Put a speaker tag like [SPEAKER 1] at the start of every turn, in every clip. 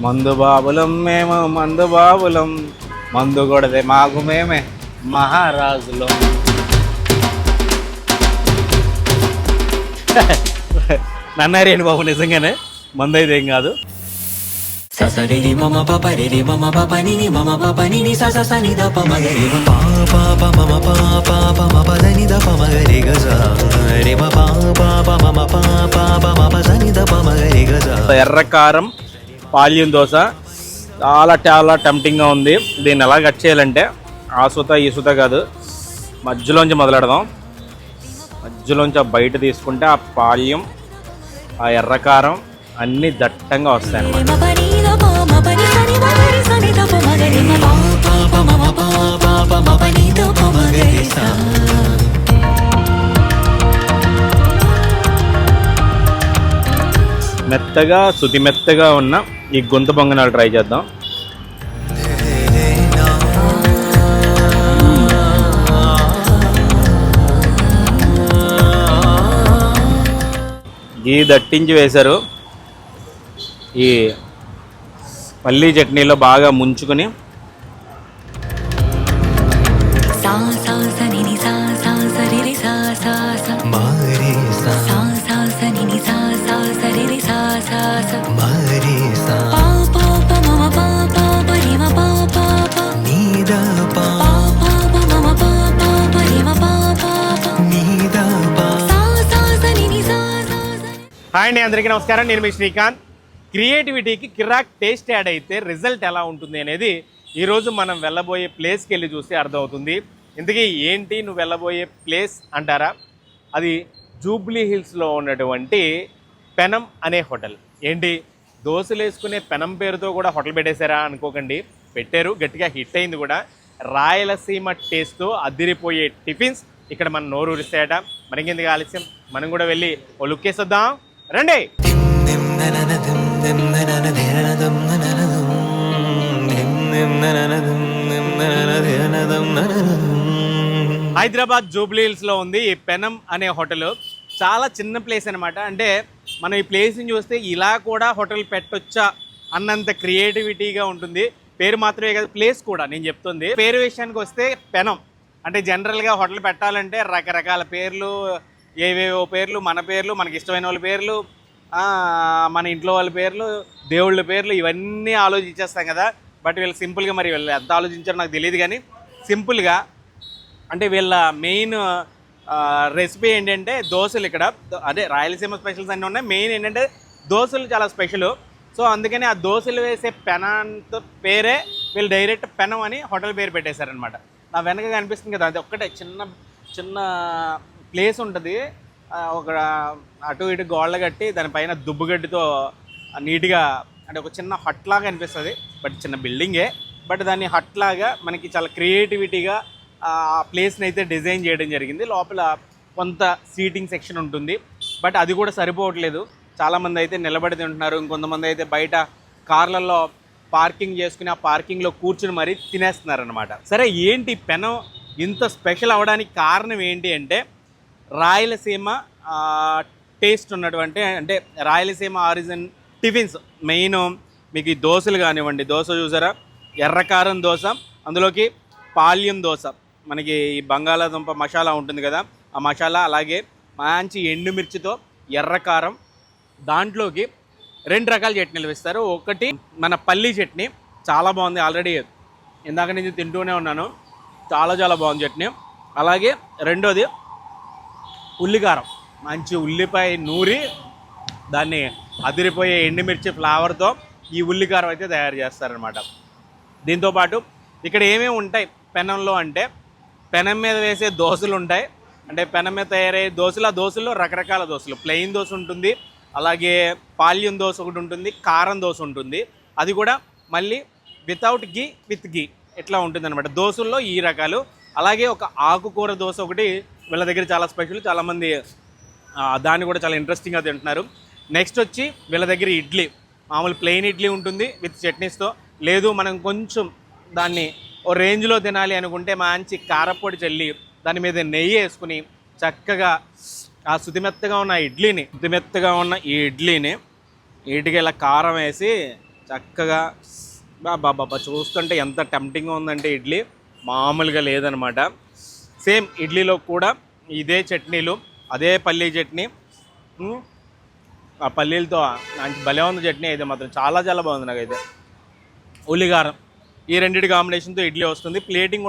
[SPEAKER 1] మందు బాబులం మేము మందు బాబులం, మందు కొడితే మాకు మేమే మహారాజులం. నన్నారేంటి బాబు, నిజంగానే మందు అయితే ఏం కాదు.
[SPEAKER 2] ససరిరి మమ పపరిరి మమ పపనిని మమ పపనిని సససని ద పమగరి పాప మమ పాప మమ పదని ద పమగరి గజ రే మ పాప మమ పాప మమ పదని ద పమగరి గజ.
[SPEAKER 1] ఎర్రకారం పాల్యం దోశ చాలా చాలా టెంప్టింగ్గా ఉంది. దీన్ని ఎలా కట్ చేయాలంటే ఆ సుత ఈ సుత కాదు, మధ్యలోంచి మొదలెడదాం. మధ్యలోంచి బయట తీసుకుంటే ఆ పాల్యం ఆ ఎర్రకారం అన్నీ దట్టంగా వస్తాయి అన్నమాట. మెత్తగా శుతి మెత్తగా ఉన్న ఈ గొంతు పొంగనాలు ట్రై చేద్దాం. గీ దట్టించి వేశారు. ఈ పల్లీ చట్నీలో బాగా ముంచుకొని హాయ్ అండి, అందరికీ నమస్కారం. నేను మీ శ్రీకాంత్. క్రియేటివిటీకి కిరాక్ టేస్ట్ యాడ్ అయితే రిజల్ట్ ఎలా ఉంటుంది అనేది ఈరోజు మనం వెళ్ళబోయే ప్లేస్కి వెళ్ళి చూస్తే అర్థమవుతుంది. ఇంతకీ ఏంటి నువ్వు వెళ్ళబోయే ప్లేస్ అంటారా? అది జూబ్లీ హిల్స్లో ఉన్నటువంటి పెనం అనే హోటల్. ఏంటి దోశలు వేసుకునే పెనం పేరుతో కూడా హోటల్ పెట్టేశారా అనుకోకండి, పెట్టారు, గట్టిగా హిట్ అయింది కూడా. రాయలసీమ టేస్ట్తో అదిరిపోయే టిఫిన్స్ ఇక్కడ మన నోరు ఊరిస్తాయట. మనకెందుకు ఆలస్యం, మనం కూడా వెళ్ళి ఓ లుక్ వేసొద్దాం రండి. హైదరాబాద్ జూబ్లీ హిల్స్లో ఉంది ఈ పెనం అనే హోటల్. చాలా చిన్న ప్లేస్ అనమాట. అంటే మనం ఈ ప్లేస్ని చూస్తే ఇలా కూడా హోటల్ పెట్టొచ్చా అన్నంత క్రియేటివిటీగా ఉంటుంది. పేరు మాత్రమే కాదు, ప్లేస్ కూడా. నేను చెప్తుంది పేరు విషయానికి వస్తే పెనం అంటే జనరల్గా హోటల్ పెట్టాలంటే రకరకాల పేర్లు, ఏవేవో పేర్లు, మన పేర్లు, మనకి ఇష్టమైన వాళ్ళ పేర్లు, మన ఇంట్లో వాళ్ళ పేర్లు, దేవుళ్ళ పేర్లు, ఇవన్నీ ఆలోచించేస్తాం కదా. బట్ వీళ్ళు సింపుల్గా, మరి వీళ్ళు ఎంత ఆలోచించారో నాకు తెలియదు కానీ సింపుల్గా అంటే వీళ్ళ మెయిన్ రెసిపీ ఏంటంటే దోశలు. ఇక్కడ అదే రాయలసీమ స్పెషల్స్ అన్నీ ఉన్నాయి. మెయిన్ ఏంటంటే దోశలు చాలా స్పెషల్. సో అందుకని ఆ దోశలు వేసే పెనంతో పేరే వీళ్ళు డైరెక్ట్ పెనం అని హోటల్ పేరు పెట్టేశారనమాట. నా వెనక కనిపిస్తుంది కదా, అది ఒక్కటే చిన్న చిన్న ప్లేస్ ఉంటుంది. ఒక అటు ఇటు గోళ్ళ కట్టి దానిపైన దుబ్బుగడ్డితో నీట్గా అంటే ఒక చిన్న హట్ లాగా అనిపిస్తుంది. బట్ చిన్న బిల్డింగే, బట్ దాన్ని హట్ లాగా మనకి చాలా క్రియేటివిటీగా ఆ ప్లేస్ని అయితే డిజైన్ చేయడం జరిగింది. లోపల కొంత సీటింగ్ సెక్షన్ ఉంటుంది, బట్ అది కూడా సరిపోవట్లేదు. చాలామంది అయితే నిలబడి తింటున్నారు, ఇంకొంతమంది అయితే బయట కార్లలో పార్కింగ్ చేసుకుని ఆ పార్కింగ్లో కూర్చుని మరీ తినేస్తున్నారనమాట. సరే, ఏంటి పెనం ఇంత స్పెషల్ అవ్వడానికి కారణం ఏంటి అంటే రాయలసీమ టేస్ట్ ఉన్నటువంటి, అంటే రాయలసీమ ఆరిజిన్ టిఫిన్స్. మెయిన్ మీకు ఈ దోశలు కానివ్వండి, దోశ చూసారా, ఎర్రకారం దోశ, అందులోకి పాల్యం దోశ, మనకి ఈ బంగాళాదుంప మసాలా ఉంటుంది కదా, ఆ మసాలా, అలాగే మంచి ఎండుమిర్చితో ఎర్రకారం, దాంట్లోకి 2 రకాల చట్నీలు వేస్తారు. ఒకటి మన పల్లీ చట్నీ, చాలా బాగుంది, ఆల్రెడీ ఇందాక నుంచి తింటూనే ఉన్నాను, చాలా చాలా బాగుంది చట్నీ. అలాగే రెండోది ఉల్లికారం, మంచి ఉల్లిపాయ నూరి దాన్ని అదిరిపోయే ఎండుమిర్చి ఫ్లేవర్తో ఈ ఉల్లికారం అయితే తయారు చేస్తారనమాట. దీంతోపాటు ఇక్కడ ఏమేమి ఉంటాయి పెనంలో అంటే, పెనం మీద వేసే దోశలు ఉంటాయి. అంటే పెనం మీద తయారయ్యే దోశలు, ఆ దోశల్లో రకరకాల దోశలు, ప్లెయిన్ దోశ ఉంటుంది, అలాగే పాల్యం దోశ ఒకటి ఉంటుంది, కారం దోశ ఉంటుంది, అది కూడా మళ్ళీ వితౌట్ గీ విత్ గీ ఇట్లా ఉంటుంది అనమాట. దోశల్లో ఈ రకాలు. అలాగే ఒక ఆకుకూర దోశ ఒకటి వీళ్ళ దగ్గర చాలా స్పెషల్, చాలామంది దాన్ని కూడా చాలా ఇంట్రెస్టింగ్గా తింటున్నారు. నెక్స్ట్ వచ్చి వీళ్ళ దగ్గర ఇడ్లీ, మామూలు ప్లెయిన్ ఇడ్లీ ఉంటుంది విత్ చట్నీస్తో. లేదు మనం కొంచెం దాన్ని ఓ రేంజ్లో తినాలి అనుకుంటే మంచి కారపొడి చల్లి దాని మీద నెయ్యి వేసుకుని చక్కగా ఆ శుతిమెత్తగా ఉన్న ఈ ఇడ్లీని వీటికి ఇలా కారం వేసి చక్కగా బాబా చూస్తుంటే ఎంత టెంప్టింగ్గా ఉందంటే ఇడ్లీ మామూలుగా లేదనమాట. సేమ్ ఇడ్లీలో కూడా ఇదే చట్నీలు, అదే పల్లీ చట్నీ, ఆ పల్లీలతో మంచి భలే ఉంది చట్నీ అయితే మాత్రం. చాలా చాలా బాగుంది నాకైతే. ఉల్లికారం ఈ రెండింటి కాంబినేషన్తో ఇడ్లీ వస్తుంది. ప్లేటింగ్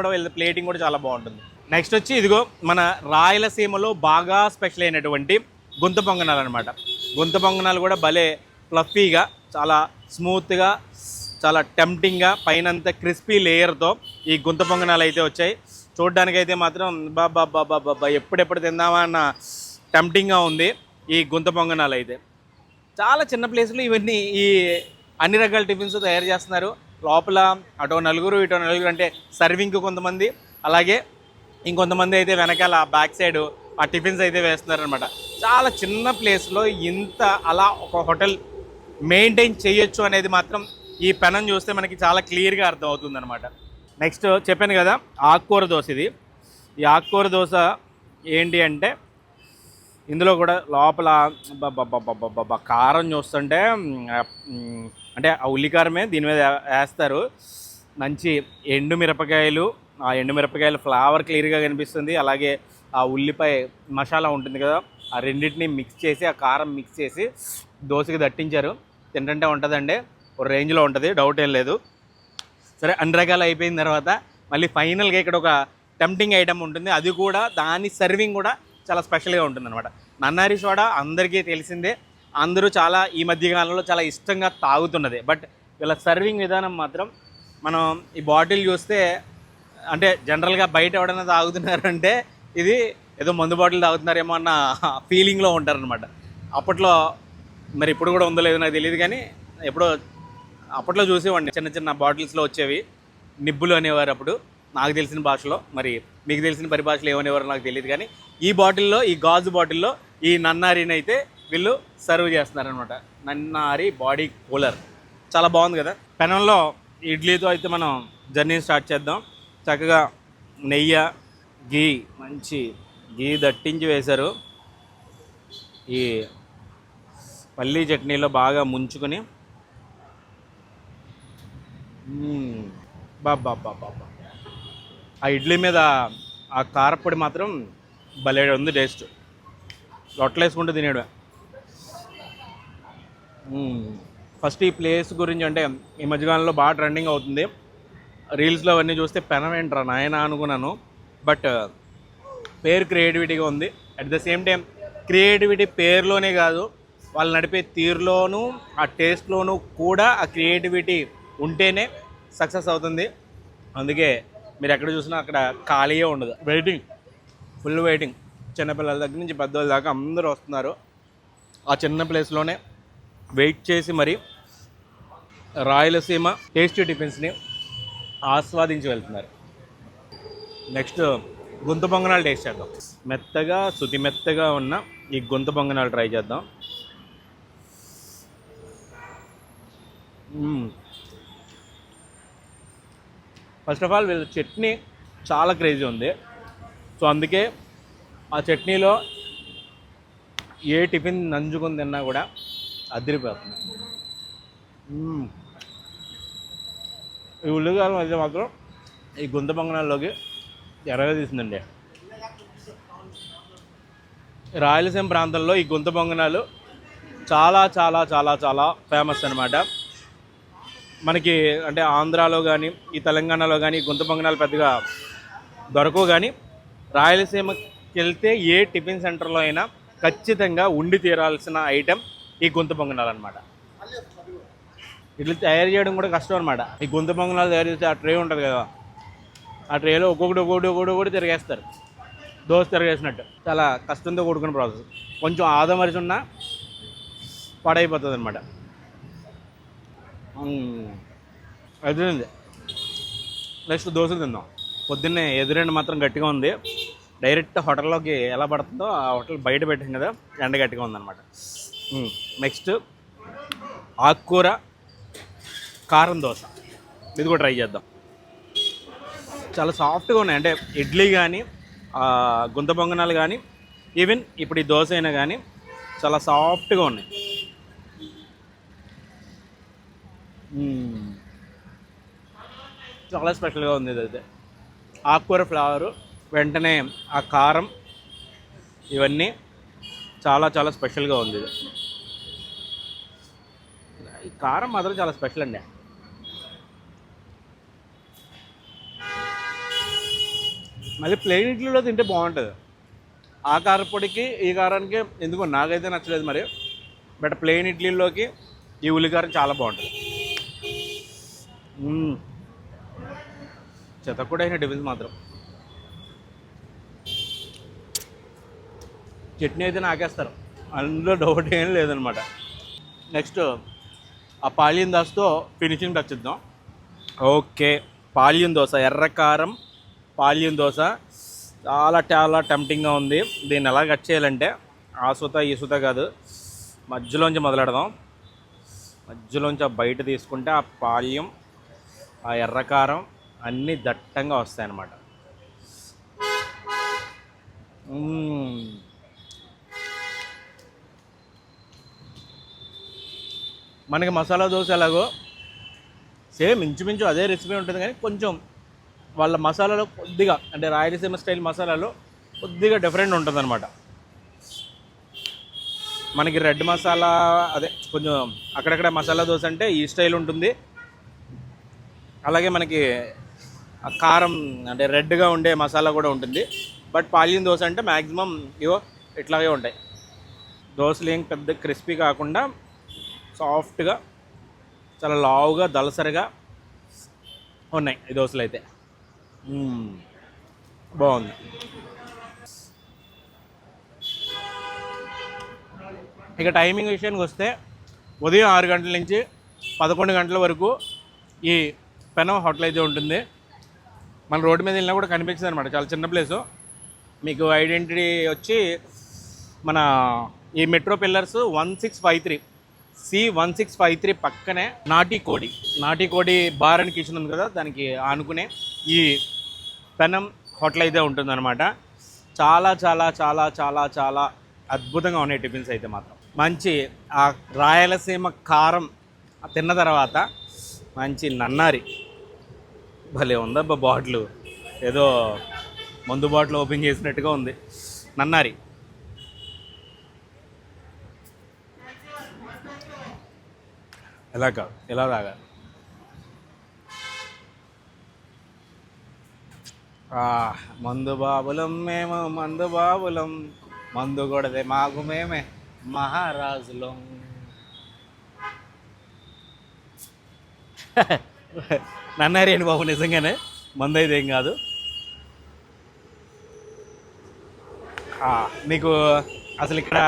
[SPEAKER 1] కూడా చాలా బాగుంటుంది. నెక్స్ట్ వచ్చి ఇదిగో మన రాయలసీమలో బాగా స్పెషల్ అయినటువంటి గుంత పొంగనాలు అనమాట. గుంత పొంగనాలు కూడా భలే ఫ్లఫీగా, చాలా స్మూత్గా, చాలా టెంప్టింగ్గా, పైనంత క్రిస్పీ లేయర్తో ఈ గుంత పొంగనాలు అయితే వచ్చాయి. చూడడానికైతే మాత్రం బాబా ఎప్పుడెప్పుడు తిందామా అన్న టెంప్టింగ్గా ఉంది ఈ గుంత పొంగనాలు అయితే. చాలా చిన్న ప్లేస్లో ఇవన్నీ ఈ అన్ని రకాల టిఫిన్స్ తయారు చేస్తున్నారు. లోపల అటో నలుగురు ఇటో నలుగురు, అంటే సర్వింగ్కి కొంతమంది, అలాగే ఇంకొంతమంది అయితే వెనకాల బ్యాక్ సైడ్ ఆ టిఫిన్స్ అయితే వేస్తున్నారనమాట. చాలా చిన్న ప్లేస్లో ఇంత అలా ఒక హోటల్ మెయింటైన్ చేయొచ్చు అనేది మాత్రం ఈ పెనం చూస్తే మనకి చాలా క్లియర్గా అర్థమవుతుంది అనమాట. నెక్స్ట్ చెప్పాను కదా ఆకుకూర దోశ. ఇది ఈ ఆకుకూర దోశ ఏంటి అంటే ఇందులో కూడా లోపల కారం చూస్తుంటే అంటే ఆ ఉల్లికారమే దీని మీద వేస్తారు. మంచి ఎండుమిరపకాయలు, ఆ ఎండుమిరపకాయల ఫ్లేవర్ క్లియర్గా కనిపిస్తుంది. అలాగే ఆ ఉల్లిపాయ మసాలా ఉంటుంది కదా, ఆ రెండింటిని మిక్స్ చేసి, ఆ కారం మిక్స్ చేసి దోశకి దట్టించారు. తింటుంటే ఉంటుందండి, ఒక రేంజ్లో ఉంటుంది, డౌట్ ఏం లేదు. సరే, అన్ని రకాలు అయిపోయిన తర్వాత మళ్ళీ ఫైనల్గా ఇక్కడ ఒక టెంప్టింగ్ ఐటమ్ ఉంటుంది. అది కూడా దాని సర్వింగ్ కూడా చాలా స్పెషల్గా ఉంటుంది అనమాట. నన్నారి సోడా అందరికీ తెలిసిందే, అందరూ చాలా ఈ మధ్యకాలంలో చాలా ఇష్టంగా తాగుతున్నది. బట్ వీళ్ళ సర్వింగ్ విధానం మాత్రం మనం ఈ బాటిల్ చూస్తే, అంటే జనరల్గా బయట ఎవడైనా తాగుతున్నారంటే ఇది ఏదో మందు బాటిల్ తాగుతున్నారేమో అన్న ఫీలింగ్లో ఉంటారనమాట. అప్పట్లో మరి ఇప్పుడు కూడా ఉందో లేదో నాకు తెలియదు, కానీ ఎప్పుడో అప్పట్లో చూసేవాడిని. చిన్న చిన్న బాటిల్స్లో వచ్చేవి, నిబ్బులు అనేవారు అప్పుడు నాకు తెలిసిన భాషలో. మరి మీకు తెలిసిన పరిభాషలో ఏమనేవారో నాకు తెలియదు, కానీ ఈ బాటిల్లో, ఈ గాజు బాటిల్లో ఈ నన్నారిని అయితే వీళ్ళు సర్వ్ చేస్తున్నారనమాట. నన్నారి బాడీ కూలర్ చాలా బాగుంది కదా. పెనంలో ఇడ్లీతో అయితే మనం జర్నీ స్టార్ట్ చేద్దాం. చక్కగా నెయ్యి, గీ, మంచి గీ దట్టించి వేశారు. ఈ పల్లీ చట్నీలో బాగా ముంచుకొని బాబా ఆ ఇడ్లీ మీద ఆ కారపొడి మాత్రం భలే ఉంది టేస్ట్. రొట్టెలు వేసుకుంటూ తినేడు. ఫస్ట్ ఈ ప్లేస్ గురించి, అంటే ఈ మధ్యకాలంలో బాగా ట్రెండింగ్ అవుతుంది. రీల్స్లో అవన్నీ చూస్తే పెనం ఏంట్రా నాయన అనుకున్నాను. బట్ పేరు క్రియేటివిటీగా ఉంది. At the same time creativity పేరులోనే కాదు, వాళ్ళు నడిపే తీరులోనూ, ఆ టేస్ట్లోనూ కూడా ఆ క్రియేటివిటీ ఉంటేనే సక్సెస్ అవుతుంది. అందుకే మీరు ఎక్కడ చూసినా అక్కడ ఖాళీయే ఉండదు, వెయిటింగ్, ఫుల్ వెయిటింగ్. చిన్నపిల్లల దగ్గర నుంచి పెద్దవాళ్ళ దాకా అందరూ వస్తున్నారు. ఆ చిన్న ప్లేస్లోనే వెయిట్ చేసి మరి రాయలసీమ టేస్టీ టిఫిన్స్ని ఆస్వాదించి వెళ్తున్నారు. నెక్స్ట్ గుంత పొంగనాలు టేస్ట్ చేద్దాం. మెత్తగా, శుతి మెత్తగా ఉన్న ఈ గుంత పొంగనాలు ట్రై చేద్దాం. ఫస్ట్ ఆఫ్ ఆల్ వీళ్ళ చట్నీ చాలా క్రేజీ ఉంది. సో అందుకే ఆ చట్నీలో ఏ టిఫిన్ నంజుకొని తిన్నా కూడా అదిరిపోతుంది. ఈ ఉల్లికారం అయితే మాత్రం ఈ గుంత పొంగనాల్లోకి ఎర్రగా తీసిందండి. రాయలసీమ ప్రాంతంలో ఈ గుంత పొంగనాలు చాలా చాలా చాలా చాలా ఫేమస్ అనమాట. మనకి అంటే ఆంధ్రాలో కానీ, ఈ తెలంగాణలో కానీ గుంత పొంగనాలు పెద్దగా దొరకవు, కానీ రాయలసీమకి వెళ్తే ఏ టిఫిన్ సెంటర్లో అయినా ఖచ్చితంగా ఉండి తీరాల్సిన ఐటెం ఈ గుంత పొంగనాలు అనమాట. ఇట్లా తయారు చేయడం కూడా కష్టం అనమాట. ఈ గుంత పొంగనాలు తయారు చేస్తే ఆ ట్రే ఉంటుంది కదా, ఆ ట్రేలో ఒక్కొక్కటి తిరిగేస్తారు, దోశ తిరిగేసినట్టు. చాలా కష్టంతో కూడుకున్న ప్రాసెస్. కొంచెం ఆదమరిచి ఉన్నా పడైపోతుంది అనమాట. అదిరింది. నెక్స్ట్ దోశలు తిందాం. పొద్దున్నే ఎదురెండు మాత్రం గట్టిగా ఉంది. డైరెక్ట్ హోటల్లోకి ఎలా పడుతుందో ఆ హోటల్ బయట పెట్టాం కదా, ఎండ గట్టిగా ఉందన్నమాట. నెక్స్ట్ ఆకుకూర కారం దోశ, ఇది కూడా ట్రై చేద్దాం. చాలా సాఫ్ట్గా ఉన్నాయి. అంటే ఇడ్లీ కానీ, గుంత పొంగనాలు కానీ, ఈవెన్ ఇప్పుడు ఈ దోశ అయినా కానీ చాలా సాఫ్ట్గా ఉన్నాయి. చాలా స్పెషల్గా ఉంది ఇదైతే. ఆకుకూర ఫ్లేవరు, వెంటనే ఆ కారం, ఇవన్నీ చాలా చాలా స్పెషల్గా ఉంది ఇది. ఈ కారం మాత్రం చాలా స్పెషల్ అండి. మళ్ళీ ప్లెయిన్ ఇడ్లీలో తింటే బాగుంటుంది. ఆ కారపొడికి ఈ కారానికి ఎందుకో నాకైతే నచ్చలేదు మరి. బట్ ప్లెయిన్ ఇడ్లీలోకి ఈ ఉల్లికారం చాలా బాగుంటుంది. చెత్తకూడైన డిఫరెన్స్ మాత్రం. చట్నీ అయితే నాకేస్తారు, అందులో డౌట్ ఏం లేదనమాట. నెక్స్ట్ ఆ పాలియన్ దోశతో ఫినిషింగ్ టచ్ ఇద్దాం. ఓకే, పాలియన్ దోశ, ఎర్రకారం పాలియన్ దోశ చాలా చాలా టెంప్టింగ్గా ఉంది. దీన్ని ఎలా కట్ చేయాలంటే ఆ సూత ఈ సూత కాదు, మధ్యలోంచి మొదలెడదాం. మధ్యలోంచి ఆ బయట తీసుకుంటే ఆ పాల్యం, ఆ ఎర్రకారం అన్నీ దట్టంగా వస్తాయన్నమాట. మనకి మసాలా దోశ ఎలాగో సేమ్ ఇంచుమించు అదే రెసిపీ ఉంటుంది, కానీ కొంచెం వాళ్ళ మసాలాలో కొద్దిగా, అంటే రాయలసీమ స్టైల్ మసాలాలో కొద్దిగా డిఫరెంట్ ఉంటుంది అనమాట. మనకి రెడ్ మసాలా, అదే కొంచెం అక్కడక్కడ మసాలా దోశ అంటే ఈ స్టైల్ ఉంటుంది. అలాగే మనకి కారం అంటే రెడ్గా ఉండే మసాలా కూడా ఉంటుంది. బట్ పాలియన్ దోశ అంటే మ్యాక్సిమం ఇవో ఇట్లాగే ఉంటాయి. దోశలు ఏం పెద్ద క్రిస్పీ కాకుండా సాఫ్ట్గా, చాలా లావుగా దలసరిగా ఉన్నాయి ఈ దోశలు అయితే. బాగుంది. ఇక టైమింగ్ విషయానికి వస్తే ఉదయం 6 గంటల నుంచి 11 గంటల వరకు ఈ పెనం హోటల్ అయితే ఉంటుంది. మన రోడ్డు మీద వెళ్ళినా కూడా కనిపిస్తుంది అనమాట. చాలా చిన్న ప్లేసు. మీకు ఐడెంటిటీ వచ్చి మన ఈ మెట్రో పిల్లర్స్ 1653 C1653 పక్కనే నాటి కోడి బార్ అని కిచెన్ ఉంది కదా, దానికి ఆనుకునే ఈ పెనం హోటల్ అయితే ఉంటుందన్నమాట. చాలా చాలా చాలా చాలా చాలా అద్భుతంగా ఉన్నాయి టిఫిన్స్ అయితే మాత్రం. మంచి ఆ రాయలసీమ కారం తిన్న తర్వాత మంచి నన్నారి భలే ఉందబ్బా. బాటిల్ ఏదో మందు బాటిల్ ఓపెన్ చేసినట్టుగా ఉంది. నన్నారి ఎలా కాదు, ఎలా తాగాలి. మందు బాబులం మేము, మందు బాబులం, మందు కొడితే మాకు మేమే మహారాజులం. నన్నారి అని బాబు, నిజంగానే మందు అయితే ఏం కాదు. మీకు అసలు ఇక్కడ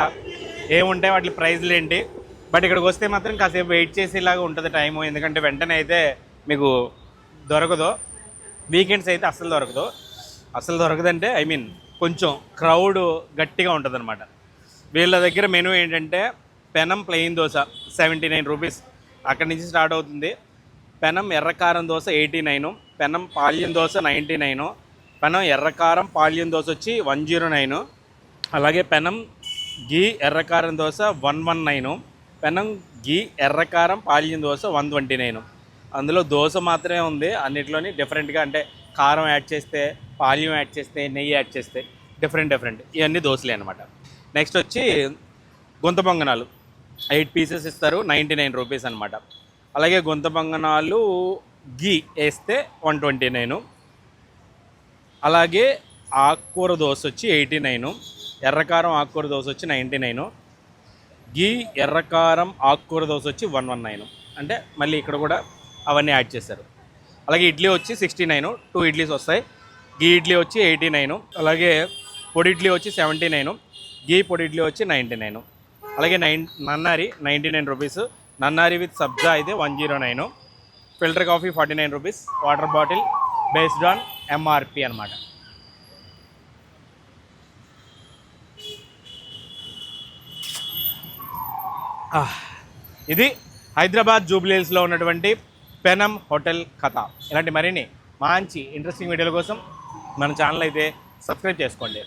[SPEAKER 1] ఏముంటాయి వాటి ప్రైజ్లు ఏంటి, బట్ ఇక్కడికి వస్తే మాత్రం కాసేపు వెయిట్ చేసేలాగా ఉంటుంది టైము. ఎందుకంటే వెంటనే అయితే మీకు దొరకదు. వీకెండ్స్ అయితే అస్సలు దొరకదంటే ఐ మీన్ కొంచెం క్రౌడ్ గట్టిగా ఉంటుంది అనమాట. వీళ్ళ దగ్గర మెనూ ఏంటంటే పెనం ప్లెయిన్ దోశ 79 రూపీస్ అక్కడి నుంచి స్టార్ట్ అవుతుంది. పెనం ఎర్రకారం దోశ 89, పెనం పాల్యం దోశ 99, పెనం ఎర్రకారం పాల్యం దోశ వచ్చి 109, అలాగే పెనం గీ ఎర్రకారం దోశ 119, పెనం గీ ఎర్రకారం పాల్యం దోశ 129. అందులో దోశ మాత్రమే ఉంది, అన్నిట్లోని డిఫరెంట్గా, అంటే కారం యాడ్ చేస్తే, పాల్యం యాడ్ చేస్తే, నెయ్యి యాడ్ చేస్తే డిఫరెంట్ ఇవన్నీ దోశలే అనమాట. నెక్స్ట్ వచ్చి గుంత పొంగనాలు 8 పీసెస్ ఇస్తారు, 99 రూపీస్ అనమాట. అలాగే గుంత పొంగనాలు గీ వేస్తే 129. అలాగే ఆకుకూర దోశ వచ్చి 89, ఎర్రకారం ఆకుకూర దోశ వచ్చి 99, గీ ఎర్రకారం ఆకుకూర దోశ వచ్చి 119. అంటే మళ్ళీ ఇక్కడ కూడా అవన్నీ యాడ్ చేశారు. అలాగే ఇడ్లీ వచ్చి 69, 2 ఇడ్లీస్ వస్తాయి. గీ ఇడ్లీ వచ్చి 89, అలాగే పొడి ఇడ్లీ వచ్చి 79, గీ పొడి ఇడ్లీ వచ్చి 99. అలాగే నన్నారి 99 రూపీస్, నన్నారి విత్ సబ్జా అయితే 109, filter coffee 49 rupees, water bottle based on MRP అనమాట. ఇది హైదరాబాద్ జూబ్లీ హిల్స్లో ఉన్నటువంటి పెనం హోటల్ కథ. ఇలాంటి మరిన్ని మంచి ఇంట్రెస్టింగ్ వీడియోల కోసం మన ఛానల్ అయితే సబ్స్క్రైబ్ చేసుకోండి.